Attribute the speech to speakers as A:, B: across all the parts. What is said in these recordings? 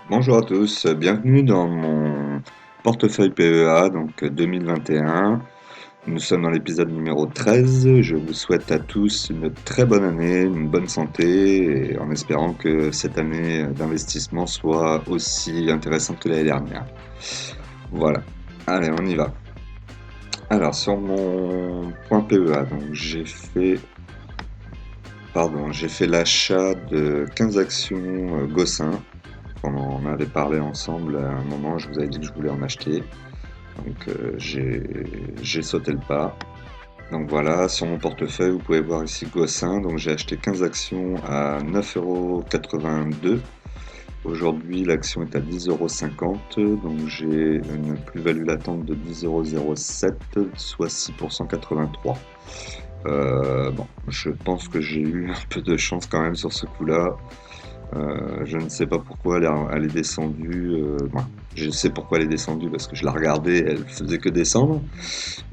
A: Bonjour à tous, bienvenue dans mon portefeuille PEA, donc 2021. Nous sommes dans l'épisode numéro 13. Je vous souhaite à tous une très bonne année, une bonne santé, et en espérant que cette année d'investissement soit aussi intéressante que l'année dernière. Voilà, allez, on y va. Alors, sur mon point PEA, donc j'ai fait l'achat de 15 actions Gossin. On en avait parlé ensemble à un moment, je vous avais dit que je voulais en acheter. Donc j'ai sauté le pas. Donc voilà, sur mon portefeuille, vous pouvez voir ici Gossin. Donc j'ai acheté 15 actions à 9,82 €. Aujourd'hui, l'action est à 10,50 €. Donc j'ai une plus-value latente de 10,07 €, soit 6,83 %. Bon, je pense que j'ai eu un peu de chance quand même sur ce coup-là. Je ne sais pas pourquoi elle est descendue. Bon, je sais pourquoi elle est descendue parce que je la regardais, elle faisait que descendre.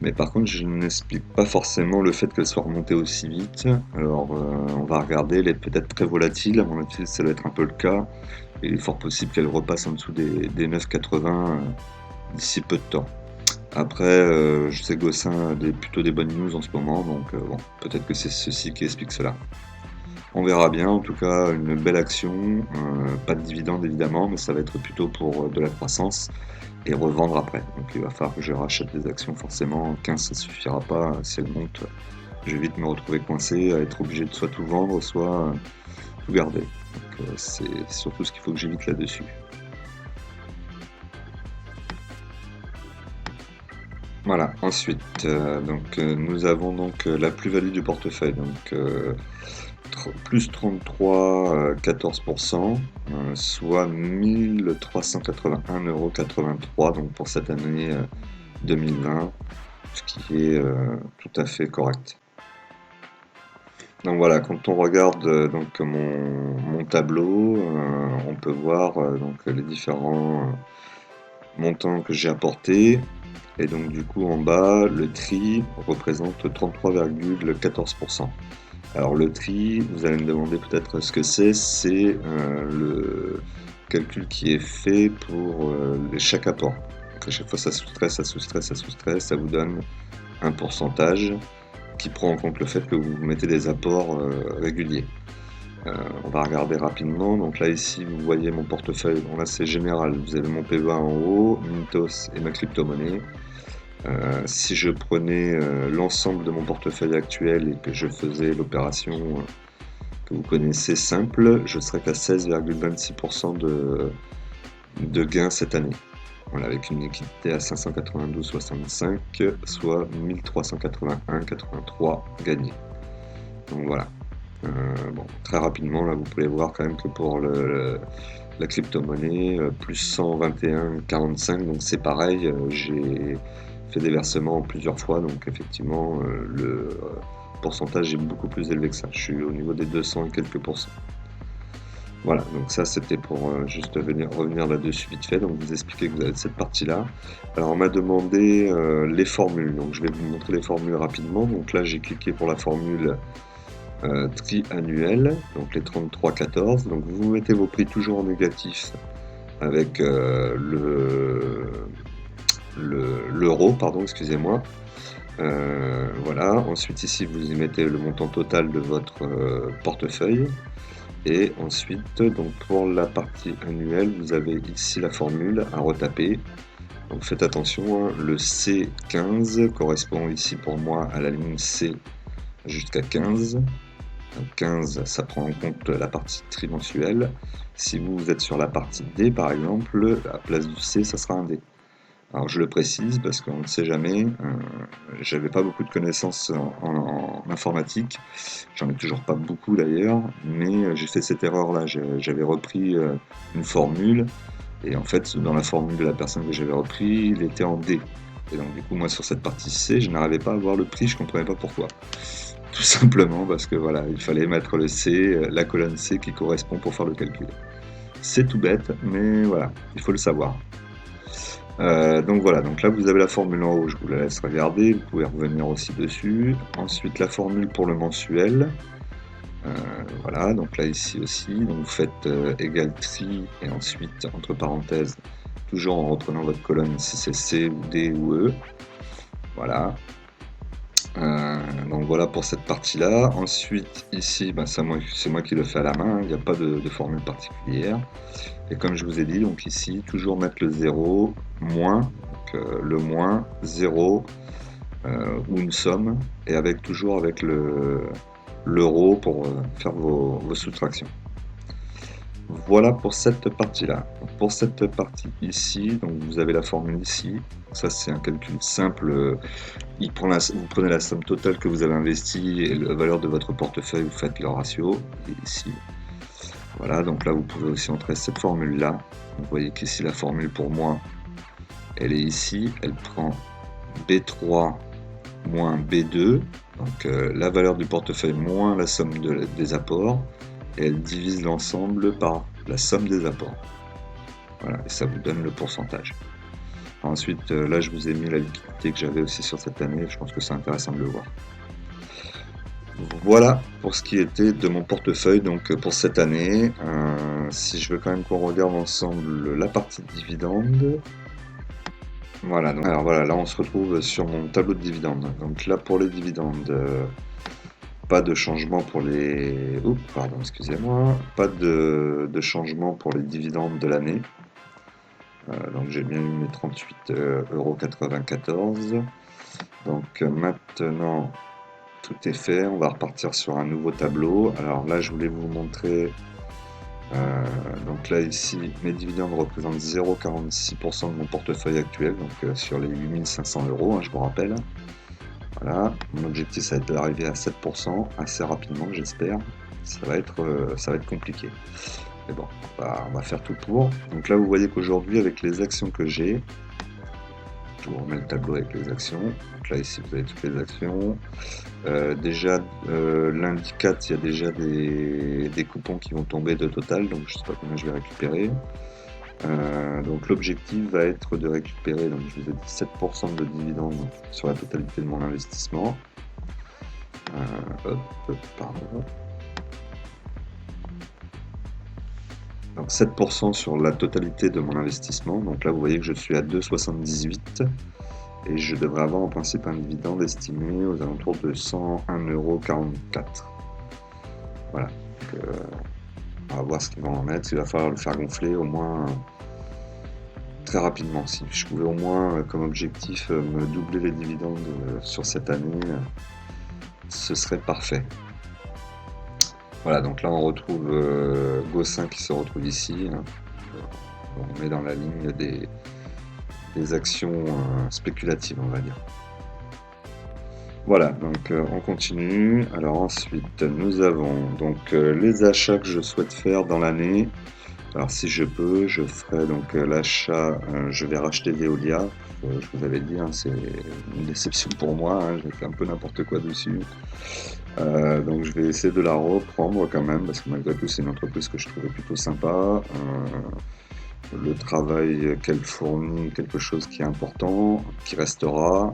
A: Mais par contre, je n'explique pas forcément le fait qu'elle soit remontée aussi vite. Alors, on va regarder. Elle est peut-être très volatile. À mon avis, ça doit être un peu le cas. Et il est fort possible qu'elle repasse en dessous des 9,80 d'ici peu de temps. Après, je sais que Gossin a plutôt des bonnes news en ce moment, donc bon, peut-être que c'est ceci qui explique cela. On verra bien, en tout cas une belle action, pas de dividende évidemment, mais ça va être plutôt pour de la croissance et revendre après. Donc il va falloir que je rachète des actions forcément, 15 ça suffira pas, si elles montent, je vais vite me retrouver coincé, à être obligé de soit tout vendre, soit tout garder. Donc c'est surtout ce qu'il faut que j'évite là-dessus. Voilà, ensuite, nous avons donc la plus-value du portefeuille, donc plus 33, 14%, soit 1381,83 € donc pour cette année 2020, ce qui est tout à fait correct. Donc voilà, quand on regarde donc mon tableau, on peut voir donc les différents montants que j'ai apportés. Et donc du coup en bas, le tri représente 33,14%. Alors le tri, vous allez me demander peut-être ce que c'est le calcul qui est fait pour chaque apport. Donc à chaque fois ça soustrait, ça soustrait, ça soustrait, ça vous donne un pourcentage qui prend en compte le fait que vous mettez des apports réguliers. On va regarder rapidement. Donc là ici vous voyez mon portefeuille, bon là c'est général, vous avez mon PEA en haut, Mintos et ma crypto-monnaie. Si je prenais l'ensemble de mon portefeuille actuel et que je faisais l'opération que vous connaissez simple, je serais qu'à 16,26% de gain cette année. Voilà, avec une liquidité à 592,65, soit 1381,83 gagnés. Donc voilà. Bon, très rapidement, là, vous pouvez voir quand même que pour la crypto-monnaie, plus 121,45, donc c'est pareil, j'ai fait des versements plusieurs fois, donc effectivement, le pourcentage est beaucoup plus élevé que ça. Je suis au niveau des 200 et quelques pourcents. Voilà, donc ça c'était pour juste revenir là-dessus vite fait, donc vous expliquer que vous avez cette partie-là. Alors on m'a demandé les formules, donc je vais vous montrer les formules rapidement. Donc là j'ai cliqué pour la formule tri annuel, donc les 33,14. Donc vous mettez vos prix toujours en négatif avec l'euro, pardon, excusez-moi. Voilà, ensuite ici vous y mettez le montant total de votre portefeuille. Et ensuite, donc pour la partie annuelle, vous avez ici la formule à retaper. Donc faites attention, hein, le C15 correspond ici pour moi à la ligne C jusqu'à 15. Donc 15, ça prend en compte la partie trimensuelle. Si vous êtes sur la partie D, par exemple, à la place du C, ça sera un D. Alors je le précise parce qu'on ne sait jamais, j'avais pas beaucoup de connaissances en informatique, j'en ai toujours pas beaucoup d'ailleurs, mais j'ai fait cette erreur-là, j'avais repris une formule, et en fait dans la formule de la personne que j'avais repris, il était en D. Et donc du coup moi sur cette partie C, je n'arrivais pas à voir le prix, je comprenais pas pourquoi. Tout simplement parce que voilà, il fallait mettre le C, la colonne C qui correspond pour faire le calcul. C'est tout bête, mais voilà, il faut le savoir. Donc voilà, donc là vous avez la formule en haut, je vous la laisse regarder, vous pouvez revenir aussi dessus. Ensuite la formule pour le mensuel, Voilà, donc là ici aussi, donc vous faites égal tri et ensuite entre parenthèses, toujours en reprenant votre colonne si c'est C ou D ou E. Voilà. Donc voilà pour cette partie-là. Ensuite, ici, ben, c'est moi qui le fais à la main, hein, il n'y a pas de formule particulière. Et comme je vous ai dit, donc ici, toujours mettre le 0, moins, donc, le moins, 0, ou une somme, et avec toujours avec l'euro pour faire vos soustractions. Voilà pour cette partie-là. Pour cette partie ici, donc vous avez la formule ici. Ça, c'est un calcul simple. Vous prenez la somme totale que vous avez investie et la valeur de votre portefeuille, vous faites le ratio. Et ici, voilà. Donc là, vous pouvez aussi entrer cette formule-là. Vous voyez qu'ici, la formule pour moi, elle est ici. Elle prend B3 moins B2. Donc la valeur du portefeuille moins la somme des apports. Et elle divise l'ensemble par la somme des apports. Voilà, et ça vous donne le pourcentage. Ensuite, là, je vous ai mis la liquidité que j'avais aussi sur cette année. Je pense que c'est intéressant de le voir. Voilà pour ce qui était de mon portefeuille donc pour cette année. Si je veux quand même qu'on regarde ensemble la partie dividende. Voilà, donc, alors voilà, là on se retrouve sur mon tableau de dividendes. Donc là pour les dividendes, pas de changement pour les... Oups, pardon, excusez-moi. Pas de changement pour les dividendes de l'année. Donc j'ai bien eu mes 38,94 €. Donc maintenant, tout est fait. On va repartir sur un nouveau tableau. Alors là, je voulais vous montrer... donc là, ici, mes dividendes représentent 0,46% de mon portefeuille actuel. Donc sur les 8500 €, hein, je vous rappelle. Voilà, mon objectif ça va être d'arriver à 7% assez rapidement, j'espère. Ça va être compliqué. Mais bon, on va faire tout pour. Donc là, vous voyez qu'aujourd'hui, avec les actions que j'ai, je vous remets le tableau avec les actions. Donc là, ici, vous avez toutes les actions. Déjà, lundi 4, il y a déjà des coupons qui vont tomber de Total, donc je ne sais pas combien je vais récupérer. Donc l'objectif va être de récupérer, donc je vous ai dit 7% de dividendes sur la totalité de mon investissement. Pardon. Donc 7% sur la totalité de mon investissement. Donc là, vous voyez que je suis à 2,78 et je devrais avoir en principe un dividende estimé aux alentours de 101,44 €. Voilà. Donc, on va voir ce qu'ils vont en mettre. Il va falloir le faire gonfler au moins très rapidement. Si je pouvais au moins, comme objectif, me doubler les dividendes sur cette année, ce serait parfait. Voilà, donc là on retrouve Gossin qui se retrouve ici. On est dans la ligne des actions spéculatives, on va dire. Voilà, donc on continue. Alors ensuite, nous avons donc les achats que je souhaite faire dans l'année. Alors si je peux, je ferai donc l'achat, je vais racheter Veolia. Je vous avais dit, hein, c'est une déception pour moi, hein, j'ai fait un peu n'importe quoi dessus. Donc je vais essayer de la reprendre quand même, parce que malgré tout c'est une entreprise que je trouvais plutôt sympa. Le travail qu'elle fournit, quelque chose qui est important, qui restera.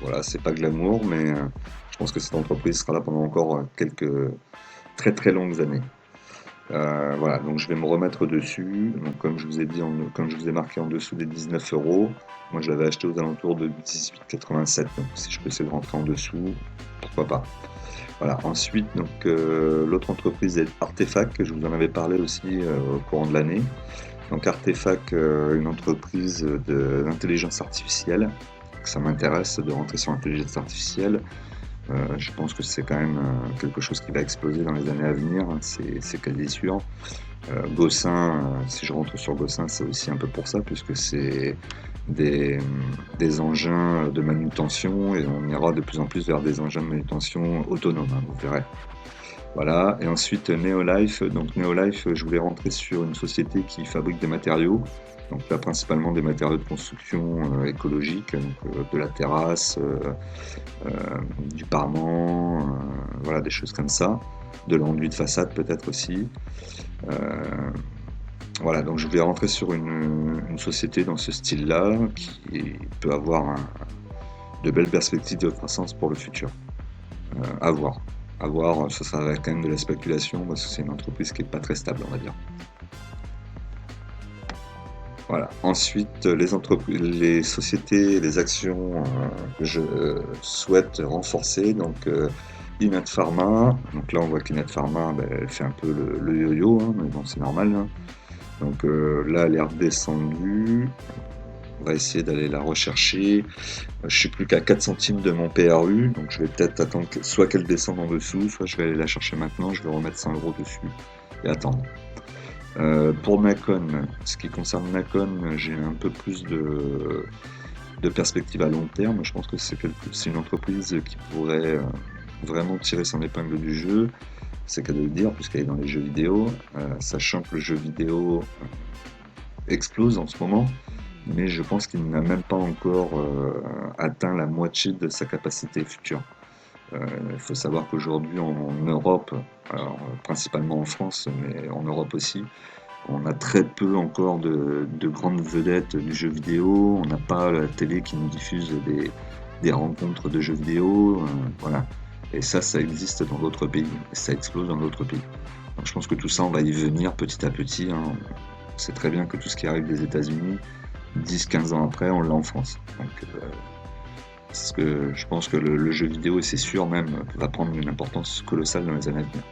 A: Voilà, c'est pas glamour, mais je pense que cette entreprise sera là pendant encore quelques très très longues années. Voilà, donc je vais me remettre dessus. Donc comme je vous ai dit, comme je vous ai marqué en dessous des 19 €, moi je l'avais acheté aux alentours de 18,87. Donc si je peux essayer de rentrer en dessous, pourquoi pas. Voilà, ensuite, donc l'autre entreprise est Artefact, que je vous en avais parlé aussi au courant de l'année. Donc Artefact, une entreprise d'intelligence artificielle. Ça m'intéresse de rentrer sur l'intelligence artificielle. Je pense que c'est quand même quelque chose qui va exploser dans les années à venir, hein, c'est quasi sûr. Gossin, si je rentre sur Gossin, c'est aussi un peu pour ça, puisque c'est des engins de manutention et on ira de plus en plus vers des engins de manutention autonomes, hein, vous verrez. Voilà, et ensuite Neolife. Donc Neolife, je voulais rentrer sur une société qui fabrique des matériaux. Donc là, principalement des matériaux de construction écologiques, donc de la terrasse, du parement, voilà, des choses comme ça. De l'enduit de façade peut-être aussi. Voilà, donc je voulais rentrer sur une société dans ce style-là qui peut avoir de belles perspectives de croissance pour le futur. À voir. À voir, ça sera quand même de la spéculation parce que c'est une entreprise qui est pas très stable, on va dire. Voilà. Ensuite, les entreprises, les sociétés, les actions que je souhaite renforcer. Donc, Innate Pharma. Donc là, on voit qu'Innate Pharma, ben, elle fait un peu le yo-yo, hein, mais bon, c'est normal, hein. Donc là, elle est redescendue. On va essayer d'aller la rechercher. Je suis plus qu'à 4 centimes de mon PRU, donc je vais peut-être attendre soit qu'elle descende en dessous, soit je vais aller la chercher maintenant. Je vais remettre 100 euros dessus et attendre. Pour Nacon, ce qui concerne Nacon, j'ai un peu plus de perspective à long terme. Je pense que c'est une entreprise qui pourrait vraiment tirer son épingle du jeu. C'est qu'à de le dire, puisqu'elle est dans les jeux vidéo, sachant que le jeu vidéo explose en ce moment, mais je pense qu'il n'a même pas encore atteint la moitié de sa capacité future. Il faut savoir qu'aujourd'hui en Europe, alors, principalement en France, mais en Europe aussi, on a très peu encore de grandes vedettes du jeu vidéo. On n'a pas la télé qui nous diffuse des rencontres de jeux vidéo. Voilà. Et ça existe dans d'autres pays. Et ça explose dans d'autres pays. Donc je pense que tout ça, on va y venir petit à petit, hein. On sait très bien que tout ce qui arrive des États-Unis, 10-15 ans après, on l'a en France. Donc, parce que je pense que le jeu vidéo, et c'est sûr même, va prendre une importance colossale dans les années à venir.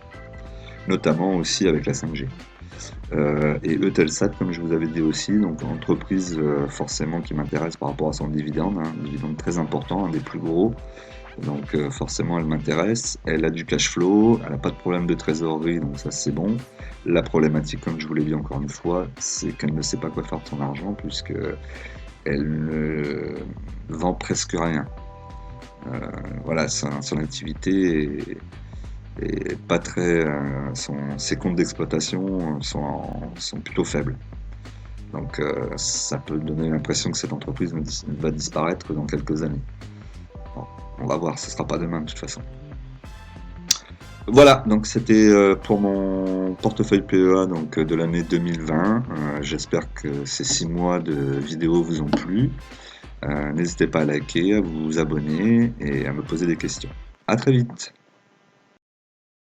A: Notamment aussi avec la 5G. Et Eutelsat, comme je vous avais dit aussi, donc entreprise forcément qui m'intéresse par rapport à son dividende, hein, un dividende très important, un des plus gros. Donc forcément elle m'intéresse. Elle a du cash flow, elle n'a pas de problème de trésorerie, donc ça c'est bon. La problématique, comme je vous l'ai dit encore une fois, c'est qu'elle ne sait pas quoi faire de son argent puisque elle ne vend presque rien. Voilà, son activité est pas très. Ses comptes d'exploitation sont plutôt faibles. Donc ça peut donner l'impression que cette entreprise va disparaître dans quelques années. Bon, on va voir, ce sera pas demain de toute façon. Voilà, donc c'était pour mon portefeuille PEA donc, de l'année 2020. J'espère que ces 6 mois de vidéos vous ont plu. N'hésitez pas à liker, à vous abonner et à me poser des questions. À très vite!